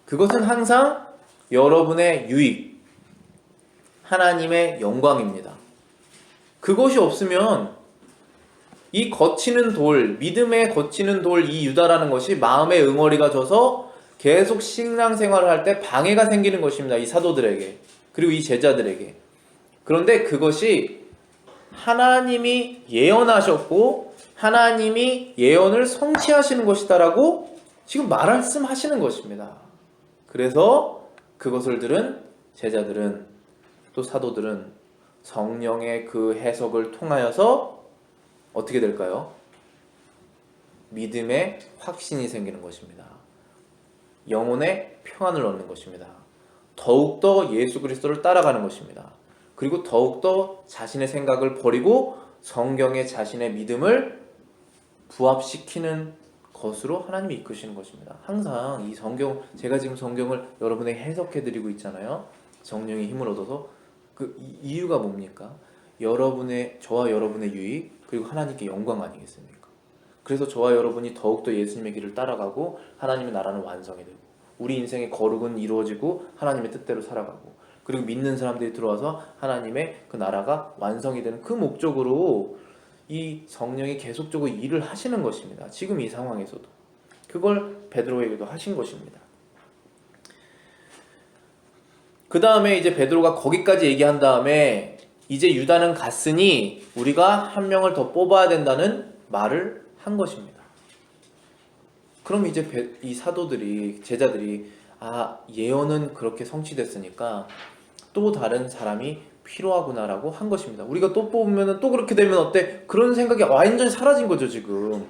그것은 항상 여러분의 유익, 하나님의 영광입니다. 그것이 없으면 이 거치는 돌, 믿음에 거치는 돌, 이 유다라는 것이 마음의 응어리가 져서 계속 신앙생활을 할 때 방해가 생기는 것입니다. 이 사도들에게, 그리고 이 제자들에게. 그런데 그것이 하나님이 예언하셨고 하나님이 예언을 성취하시는 것이다라고 지금 말씀하시는 것입니다. 그래서 그것을 들은 제자들은, 또 사도들은 성령의 그 해석을 통하여서 어떻게 될까요? 믿음의 확신이 생기는 것입니다. 영혼의 평안을 얻는 것입니다. 더욱더 예수 그리스도를 따라가는 것입니다. 그리고 더욱더 자신의 생각을 버리고 성경에 자신의 믿음을 부합시키는 것으로 하나님이 이끄시는 것입니다. 항상 이 성경, 제가 지금 성경을 여러분에게 해석해 드리고 있잖아요. 성령의 힘을 얻어서. 그 이유가 뭡니까? 저와 여러분의 유익, 그리고 하나님께 영광 아니겠습니까? 그래서 저와 여러분이 더욱더 예수님의 길을 따라가고 하나님의 나라는 완성이 되고 우리 인생의 거룩은 이루어지고 하나님의 뜻대로 살아가고, 그리고 믿는 사람들이 들어와서 하나님의 그 나라가 완성이 되는 그 목적으로 이 성령이 계속적으로 일을 하시는 것입니다. 지금 이 상황에서도 그걸 베드로에게도 하신 것입니다. 그 다음에 이제 베드로가 거기까지 얘기한 다음에 이제 유다는 갔으니 우리가 한 명을 더 뽑아야 된다는 말을 한 것입니다. 그럼 이제 이 사도들이, 제자들이 예언은 그렇게 성취됐으니까 또 다른 사람이 필요하구나라고 한 것입니다. 우리가 또 뽑으면 또 그렇게 되면 어때? 그런 생각이 완전히 사라진 거죠. 지금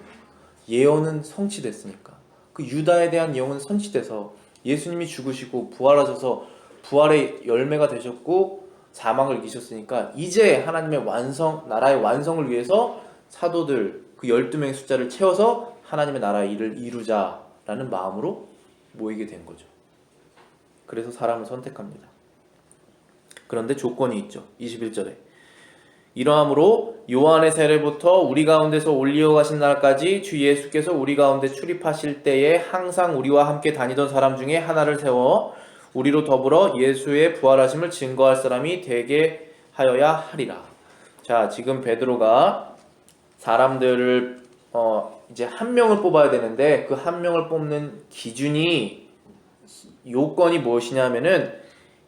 예언은 성취됐으니까. 그 유다에 대한 예언은 성취돼서 예수님이 죽으시고 부활하셔서 부활의 열매가 되셨고 사망을 이기셨으니까 이제 하나님의 나라의 완성을 위해서 사도들 그 12명의 숫자를 채워서 하나님의 나라의 일을 이루자라는 마음으로 모이게 된 거죠. 그래서 사람을 선택합니다. 그런데 조건이 있죠. 21절에 이러함으로 요한의 세례부터 우리 가운데서 올리어 가신 날까지 주 예수께서 우리 가운데 출입하실 때에 항상 우리와 함께 다니던 사람 중에 하나를 세워 우리로 더불어 예수의 부활하심을 증거할 사람이 되게 하여야 하리라. 자, 지금 베드로가 사람들을 이제 한 명을 뽑아야 되는데 그 한 명을 뽑는 기준이, 요건이 무엇이냐면은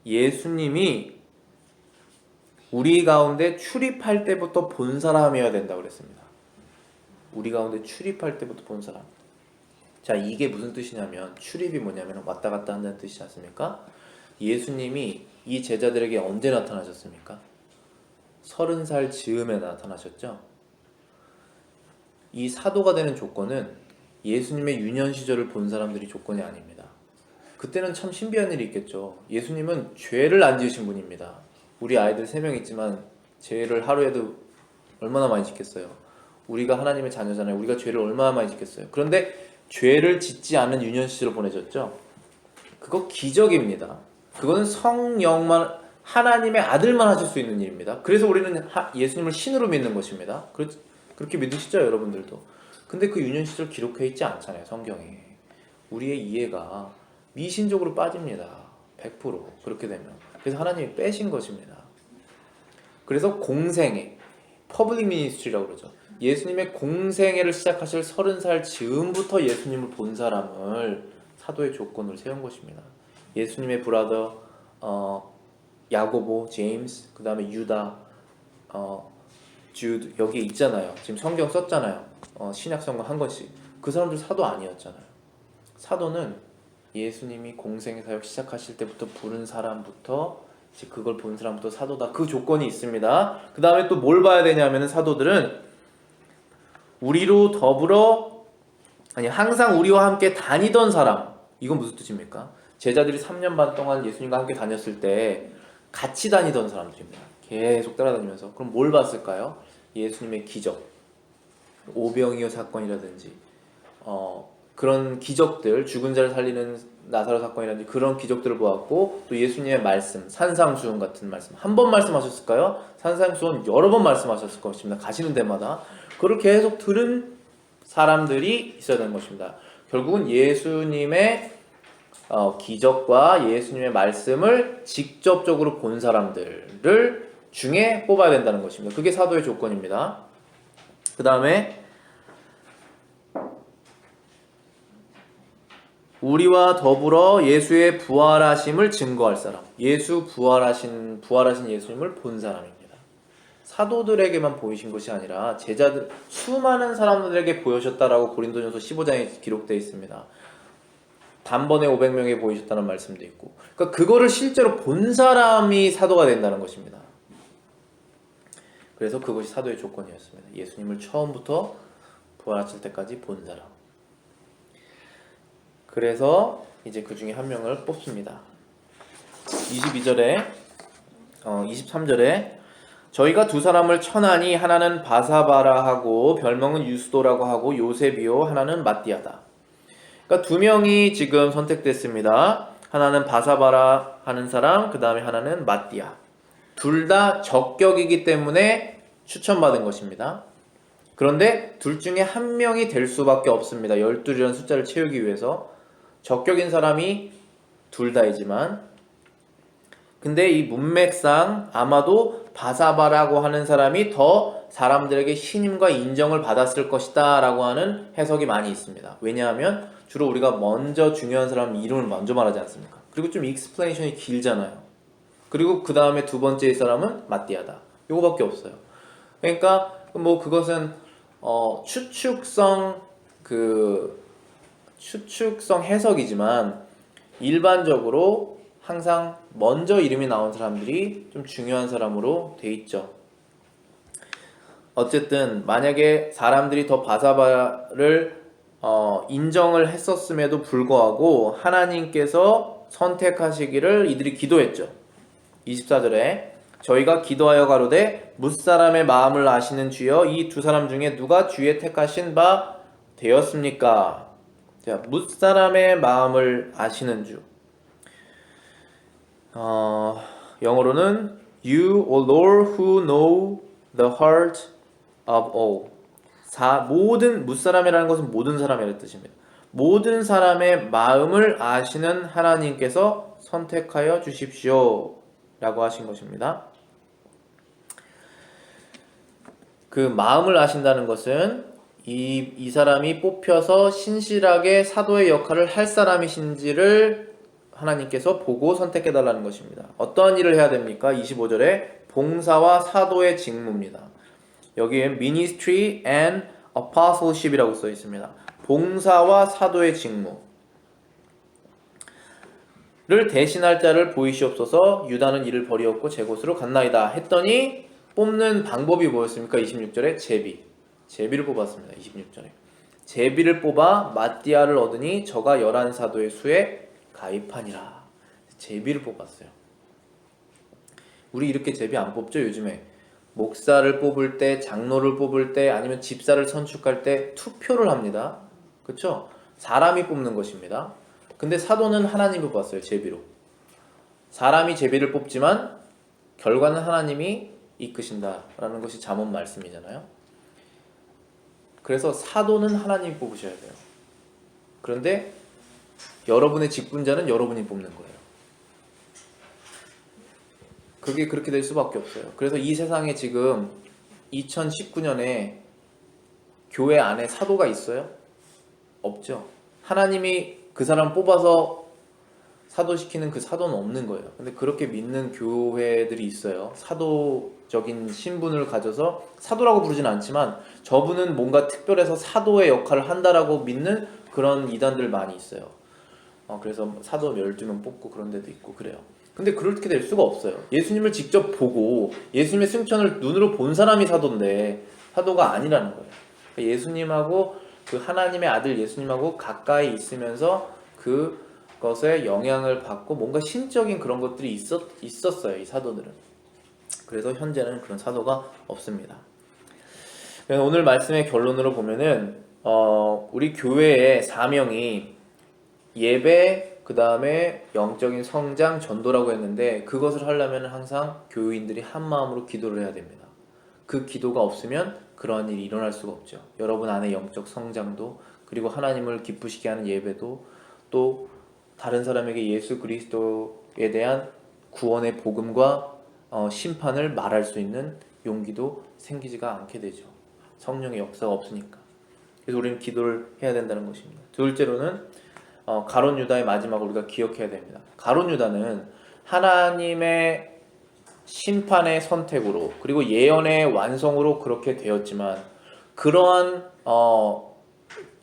예수님이 우리 가운데 출입할 때부터 본 사람이어야 된다고 그랬습니다. 우리 가운데 출입할 때부터 본 사람. 자, 이게 무슨 뜻이냐면, 출입이 뭐냐면 왔다 갔다 한다는 뜻이지 않습니까? 예수님이 이 제자들에게 언제 나타나셨습니까? 30살 즈음에 나타나셨죠. 이 사도가 되는 조건은 예수님의 유년 시절을 본 사람들이 조건이 아닙니다. 그때는 참 신비한 일이 있겠죠. 예수님은 죄를 안 지으신 분입니다. 우리 아이들 3명 있지만 죄를 하루에도 얼마나 많이 짓겠어요. 우리가 하나님의 자녀잖아요. 우리가 죄를 얼마나 많이 짓겠어요. 그런데 죄를 짓지 않은 유년 시절을 보내셨죠. 그거 기적입니다. 그거는 성령만 하나님의 아들만 하실 수 있는 일입니다. 그래서 우리는 예수님을 신으로 믿는 것입니다. 그렇게 믿으시죠, 여러분들도. 근데 그 유년 시절 기록해 있지 않잖아요, 성경에. 우리의 이해가 미신적으로 빠집니다. 100% 그렇게 되면. 그래서 하나님이 빼신 것입니다. 그래서 공생애, 퍼블릭 미니스트리라고 그러죠. 예수님의 공생애를 시작하실 30살 즈음부터 예수님을 본 사람을 사도의 조건으로 세운 것입니다. 예수님의 브라더 야고보, 제임스, 그 다음에 유다, 주드 여기 있잖아요. 지금 성경 썼잖아요. 신약 성경 한 권씩. 그 사람들 사도 아니었잖아요. 사도는 예수님이 공생의 사역 시작하실 때부터 부른 사람부터 그걸 본 사람부터 사도다. 그 조건이 있습니다. 그 다음에 또 뭘 봐야 되냐면은 사도들은 우리로 더불어 항상 우리와 함께 다니던 사람. 이건 무슨 뜻입니까? 제자들이 3년 반 동안 예수님과 함께 다녔을 때 같이 다니던 사람들입니다. 계속 따라다니면서. 그럼 뭘 봤을까요? 예수님의 기적, 오병이어 사건이라든지 그런 기적들, 죽은 자를 살리는 나사로 사건이라든지 그런 기적들을 보았고, 또 예수님의 말씀, 산상수훈 같은 말씀, 한 번 말씀하셨을까요? 산상수훈 여러 번 말씀하셨을 것입니다. 가시는 데마다. 그걸 계속 들은 사람들이 있어야 되는 것입니다. 결국은 예수님의 기적과 예수님의 말씀을 직접적으로 본 사람들을 중에 뽑아야 된다는 것입니다. 그게 사도의 조건입니다. 그 다음에 우리와 더불어 예수의 부활하심을 증거할 사람. 부활하신 예수님을 본 사람입니다. 사도들에게만 보이신 것이 아니라 제자들 수많은 사람들에게 보여셨다라고 고린도전서 15장에 기록되어 있습니다. 단번에 500명에 보이셨다는 말씀도 있고. 그러니까 그거를 실제로 본 사람이 사도가 된다는 것입니다. 그래서 그것이 사도의 조건이었습니다. 예수님을 처음부터 부활하실 때까지 본 사람. 그래서 이제 그 중에 한 명을 뽑습니다. 22절에 23절에 저희가 두 사람을 쳐나니 하나는 바사바라 하고 별명은 유스도라고 하고 요셉이요 하나는 마띠아다. 그러니까 두 명이 지금 선택됐습니다. 하나는 바사바라 하는 사람, 그 다음에 하나는 마띠아. 둘 다 적격이기 때문에 추천받은 것입니다. 그런데 둘 중에 한 명이 될 수밖에 없습니다. 12이라는 숫자를 채우기 위해서. 적격인 사람이 둘 다이지만, 근데 이 문맥상 아마도 바사바라고 하는 사람이 더 사람들에게 신임과 인정을 받았을 것이다 라고 하는 해석이 많이 있습니다. 왜냐하면 주로 우리가 먼저 중요한 사람 이름을 먼저 말하지 않습니까? 그리고 좀 익스플레이션이 길잖아요. 그리고 그 다음에 두 번째 사람은 마띠아다. 요거밖에 없어요. 그러니까 뭐 그것은 추측성 해석이지만 일반적으로 항상 먼저 이름이 나온 사람들이 좀 중요한 사람으로 돼 있죠. 어쨌든 만약에 사람들이 더 바사바를 인정을 했었음에도 불구하고 하나님께서 선택하시기를 이들이 기도했죠. 24절에 저희가 기도하여 가로되 뭇사람의 마음을 아시는 주여 이 두 사람 중에 누가 주의 택하신 바 되었습니까? 자, 뭇사람의 마음을 아시는 주. 영어로는 You, O Lord, who know the heart of all. 모든 뭇사람이라는 것은 모든 사람이라는 뜻입니다. 모든 사람의 마음을 아시는 하나님께서 선택하여 주십시오 라고 하신 것입니다. 그 마음을 아신다는 것은 이 사람이 뽑혀서 신실하게 사도의 역할을 할 사람이신지를 하나님께서 보고 선택해달라는 것입니다. 어떠한 일을 해야 됩니까? 25절에 봉사와 사도의 직무입니다. 여기에 ministry and apostleship이라고 써 있습니다. 봉사와 사도의 직무를 대신할 자를 보이시옵소서. 유다는 이를 버리었고 제 곳으로 갔나이다 했더니 뽑는 방법이 뭐였습니까? 26절에 제비를 뽑았습니다. 26절에 제비를 뽑아 마띠아를 얻으니 저가 11사도의 수에 가입하니라. 제비를 뽑았어요. 우리 이렇게 제비 안 뽑죠? 요즘에 목사를 뽑을 때, 장로를 뽑을 때, 아니면 집사를 선출할 때 투표를 합니다. 그렇죠? 사람이 뽑는 것입니다. 근데 사도는 하나님이 뽑았어요. 제비로. 사람이 제비를 뽑지만 결과는 하나님이 이끄신다라는 것이 잠언 말씀이잖아요. 그래서 사도는 하나님이 뽑으셔야 돼요. 그런데 여러분의 직분자는 여러분이 뽑는 거예요. 그게 그렇게 될 수밖에 없어요. 그래서 이 세상에 지금 2019년에 교회 안에 사도가 있어요? 없죠. 하나님이 그 사람 뽑아서 사도시키는 그 사도는 없는 거예요. 근데 그렇게 믿는 교회들이 있어요. 사도적인 신분을 가져서 사도라고 부르진 않지만 저분은 뭔가 특별해서 사도의 역할을 한다라고 믿는 그런 이단들 많이 있어요. 그래서 사도 12명 뽑고 그런 데도 있고 그래요. 근데 그렇게 될 수가 없어요. 예수님을 직접 보고 예수님의 승천을 눈으로 본 사람이 사도인데 사도가 아니라는 거예요. 예수님하고 그 하나님의 아들 예수님하고 가까이 있으면서 그것에 영향을 받고 뭔가 신적인 그런 것들이 있었어요. 이 사도들은. 그래서 현재는 그런 사도가 없습니다. 오늘 말씀의 결론으로 보면은 우리 교회의 사명이 예배, 그 다음에 영적인 성장, 전도라고 했는데 그것을 하려면 항상 교인들이 한 마음으로 기도를 해야 됩니다. 그 기도가 없으면 그러한 일이 일어날 수가 없죠. 여러분 안에 영적 성장도, 그리고 하나님을 기쁘시게 하는 예배도, 또 다른 사람에게 예수 그리스도에 대한 구원의 복음과 심판을 말할 수 있는 용기도 생기지가 않게 되죠. 성령의 역사가 없으니까. 그래서 우리는 기도를 해야 된다는 것입니다. 둘째로는 가룟 유다의 마지막을 우리가 기억해야 됩니다. 가룟 유다는 하나님의 심판의 선택으로 그리고 예언의 완성으로 그렇게 되었지만 그러한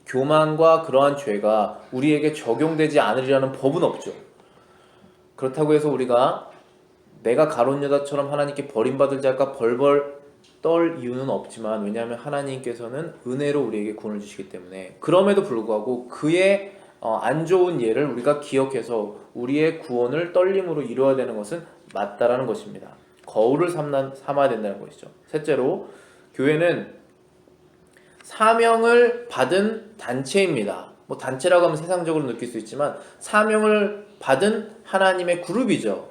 교만과 그러한 죄가 우리에게 적용되지 않으리라는 법은 없죠. 그렇다고 해서 우리가 내가 가룟 유다처럼 하나님께 버림받을 자가 벌벌 떨 이유는 없지만, 왜냐하면 하나님께서는 은혜로 우리에게 구원을 주시기 때문에, 그럼에도 불구하고 그의 안 좋은 예를 우리가 기억해서 우리의 구원을 떨림으로 이루어야 되는 것은 맞다라는 것입니다. 거울을 삼아야 된다는 것이죠. 셋째로, 교회는 사명을 받은 단체입니다. 뭐 단체라고 하면 세상적으로 느낄 수 있지만 사명을 받은 하나님의 그룹이죠.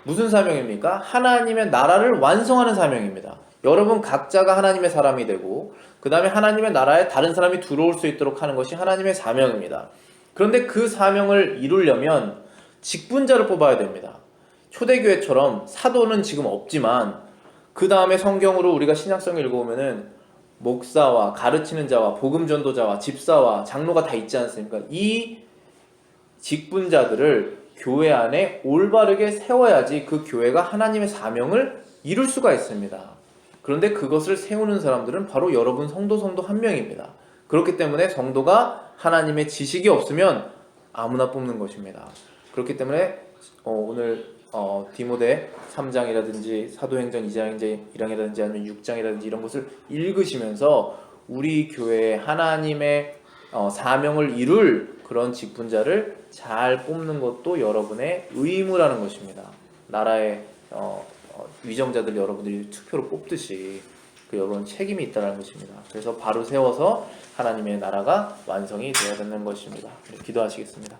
무슨 사명입니까? 하나님의 나라를 완성하는 사명입니다. 여러분 각자가 하나님의 사람이 되고 그 다음에 하나님의 나라에 다른 사람이 들어올 수 있도록 하는 것이 하나님의 사명입니다. 그런데 그 사명을 이루려면 직분자를 뽑아야 됩니다. 초대교회처럼 사도는 지금 없지만 그 다음에 성경으로 우리가 신약성을 읽어보면은 목사와 가르치는 자와 복음 전도자와 집사와 장로가 다 있지 않습니까? 이 직분자들을 교회 안에 올바르게 세워야지 그 교회가 하나님의 사명을 이룰 수가 있습니다. 그런데 그것을 세우는 사람들은 바로 여러분 성도 한 명입니다. 그렇기 때문에 성도가 하나님의 지식이 없으면 아무나 뽑는 것입니다. 그렇기 때문에 오늘 디모데 3장이라든지 사도행전 2장이라든지 아니면 6장이라든지 이런 것을 읽으시면서 우리 교회에 하나님의 사명을 이룰 그런 직분자를 잘 뽑는 것도 여러분의 의무라는 것입니다. 나라의 위정자들 여러분들이 투표로 뽑듯이 그 여러분 책임이 있다는 것입니다. 그래서 바로 세워서 하나님의 나라가 완성이 되어야 되는 것입니다. 기도하시겠습니다.